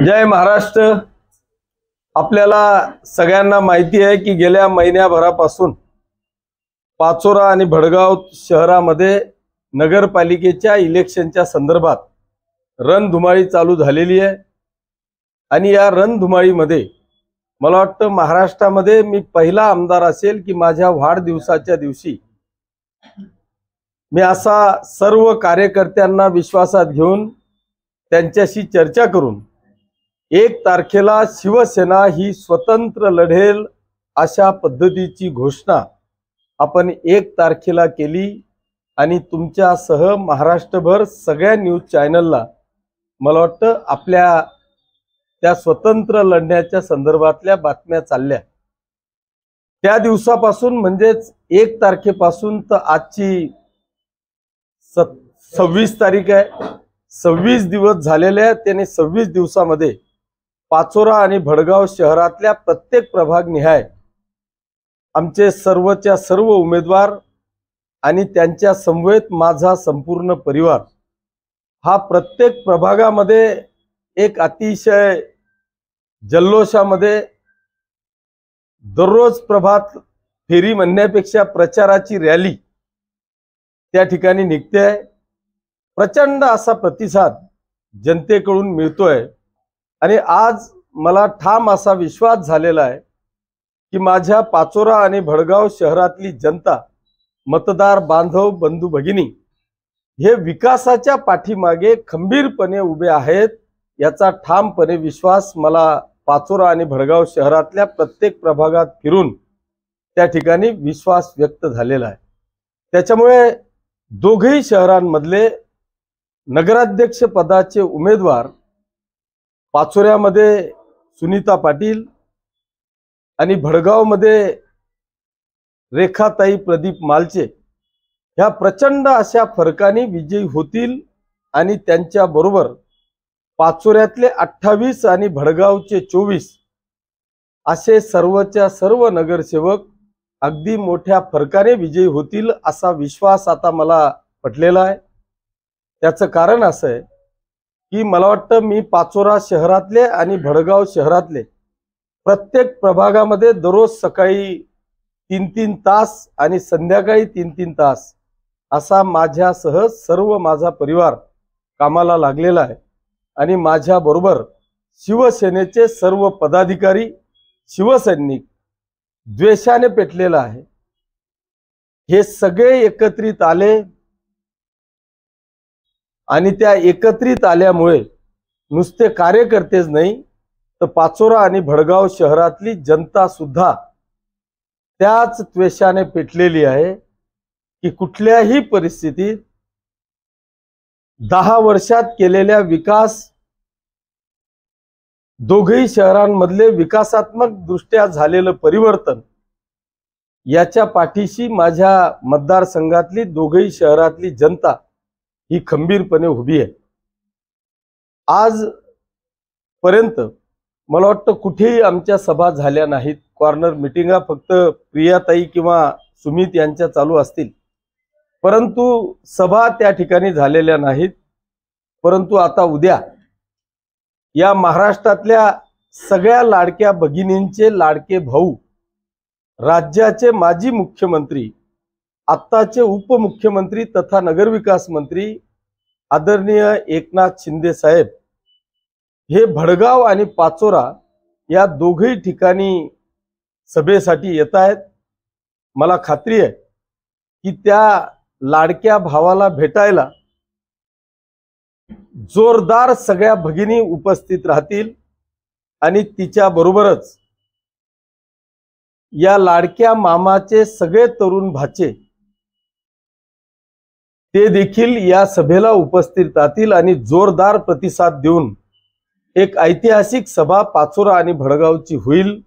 जय महाराष्ट्र। आपल्याला सगळ्यांना माहिती आहे की गेल्या महिन्याभरापासून पाचोरा आणि भडगाव शहरामध्ये नगरपालिकेच्या इलेक्शनच्या संदर्भात रणधुमाळी चालू झालेली आहे। आणि या रणधुमाळीमध्ये मला वाटतं महाराष्ट्रामध्ये मी पहिला आमदार असेल की माझ्या वाढदिवसाच्या दिवशी मी असा सर्व कार्यकर्त्यांना विश्वासात घेऊन त्यांच्याशी चर्चा करून 1 तारखेला शिवसेना ही स्वतंत्र लढेल अशा पद्धतीची घोषणा आपण 1 तारखेला केली। आणि तुमच्यासह महाराष्ट्रभर सगळ्या न्यूज चॅनलला मला वाटतं आपल्या त्या स्वतंत्र लढण्याच्या संदर्भातल्या बातम्या चालल्या। त्या दिवसापासून म्हणजेच 1 तारखेपासून तर आजची 26 तारीख आहे, 26 दिवस झालेले आहेत। त्याने 26 दिवसामध्ये पाचोरा आणि भडगाव शहरातल्या प्रत्येक प्रभाग निहाय आमचे सर्वच्या सर्व उमेदवार आणि त्यांच्या समवेत माझा संपूर्ण परिवार हा प्रत्येक प्रभागामध्ये एक अतिशय जल्लोषामध्ये दररोज प्रभात फेरी म्हणण्यापेक्षा प्रचाराची रॅली त्या ठिकाणी निघते आहे। प्रचंड असा प्रतिसाद जनतेकडून मिळतोय आणि आज मला ठाम असा विश्वास झालेला आहे की माझ्या पाचोरा आणि भडगाव शहरातली जनता, मतदार बांधव, बंधू भगिनी हे विकासाच्या पाठीमागे खंबीरपणे उभे आहेत याचा ठामपणे विश्वास मला पाचोरा आणि भडगाव शहरातल्या प्रत्येक प्रभागात फिरून त्या ठिकाणी विश्वास व्यक्त झालेला आहे। त्याच्यामुळे दोघही शहरांमधले नगराध्यक्ष पदाचे उमेदवार पाचोऱ्यामध्ये सुनीता पाटील आणि भडगावमध्ये रेखाताई प्रदीप मालचे ह्या प्रचंड अशा फरकाने विजयी होतील। आणि त्यांच्या बरोबर पाचोऱ्यातले 28 आणि भडगावचे 24 असे सर्वच्या सर्व नगरसेवक अगदी मोठ्या फरकाने विजयी होतील असा विश्वास आता मला पटलेला आहे। त्याचं कारण असं आहे की मला वाटतं मी पाचोरा शहरातले आणि भडगाव शहरातले प्रत्येक प्रभागामध्ये दररोज सकाळी 3-3 तास आणि संध्याकाळी 3-3 तास असा माझ्यासह सर्व माझा परिवार कामाला लागलेला आहे। आणि माझ्या बरोबर शिवसेनेचे सर्व पदाधिकारी, शिवसैनिक द्वेषाने पेटलेला आहे। हे सगळे एकत्रित आले आणि त्या एकत्रित आल्यामुळे नुसते कार्यकर्तेच नाही तर पाचोरा आणि भडगाव शहरातली जनता सुद्धा त्याच द्वेषाने पेटलेली आहे की कुठल्याही परिस्थितीत 10 वर्षात केलेल्या विकास, दोघही शहरांमधले विकासात्मक दृष्ट्या झालेलं परिवर्तन याच्या पाठीशी माझ्या मतदारसंघातली दोघही शहरातली जनता ही खंबीरपणे उभी आहे। आज पर्यंत मला वाटतं कुठेही आमच्या सभा झाल्या नाहीत। कॉर्नर मीटिंगा फक्त प्रियाताई किंवा सुमित यांच्या चालू असतील, परंतु सभा त्या ठिकाणी झालेल्या नाहीत। परंतु आता उद्या या महाराष्ट्रातल्या सगळ्या लाडक्या भगिनींचे लाडके भाऊ, राज्याचे माजी मुख्यमंत्री, आत्ताचे उपमुख्यमंत्री तथा नगरविकास मंत्री आदरणीय एकनाथ शिंदे साहेब हे भडगाव आणि पाचोरा या दोघही ठिकाणी सभेसाठी येत आहेत। मला खात्री आहे की त्या लाडक्या भावाला भेटायला जोरदार सगळ्या भगिनी उपस्थित राहतील आणि तिच्या बरोबरच या लाडक्या मामाचे सगळे तरुण भाचे ते देखील या सभेला उपस्थित राहतील आणि जोरदार प्रतिसाद देऊन एक ऐतिहासिक सभा पाचोरा आणि भडगावची होईल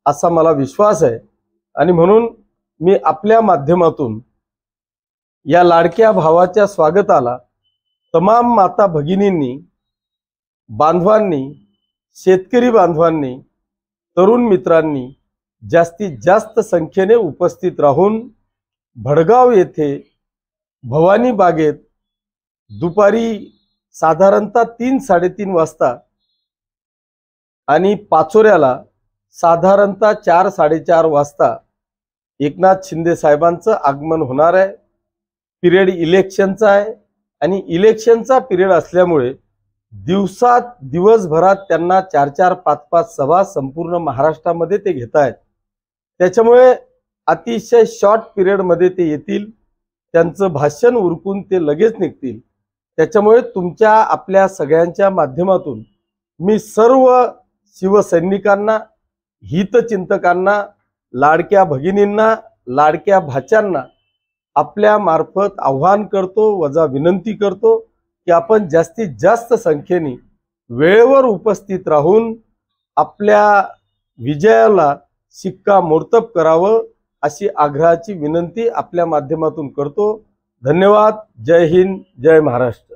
असा मला विश्वास आहे। आणि म्हणून मी आपल्या माध्यमातून या लाडक्या भावाच्या स्वागताला तमाम माता भगिनींनी, बांधवांनी, शेतकरी बांधवांनी, तरुण मित्रांनी जास्तीत जास्त संख्येने उपस्थित राहून भडगाव येथे भवानी बागेत दुपारी साधारणतः 3-3:30 वाजता आणि पाचोऱ्याला साधारणतः 4-4:30 वाजता एकनाथ शिंदे साहेबांचं आगमन होणार आहे। पिरियड इलेक्शनचा आहे आणि इलेक्शनचा पिरियड असल्यामुळे दिवसभरात त्यांना 4-4, 5-5 सभा संपूर्ण महाराष्ट्रामध्ये ते घेत आहेत। त्याच्यामुळे अतिशय शॉर्ट पिरियडमध्ये ते येतील, त्यांचं भाषण उरकून ते लगेच निघतील। त्याच्यामुळे तुमच्या आपल्या सगळ्यांच्या माध्यमातून मी सर्व शिवसैनिकांना, हितचिंतकांना, लाडक्या भगिनींना, लाडक्या भाच्यांना आपल्या मार्फत आव्हान करतो, वजा विनंती करतो की आपण जास्तीत जास्त संख्येने वेळेवर उपस्थित राहून आपल्या विजयाला शिक्कामोर्तब करावं अशी आग्रहाची विनंती आपल्या माध्यमातून करतो। धन्यवाद। जय हिंद, जय महाराष्ट्र।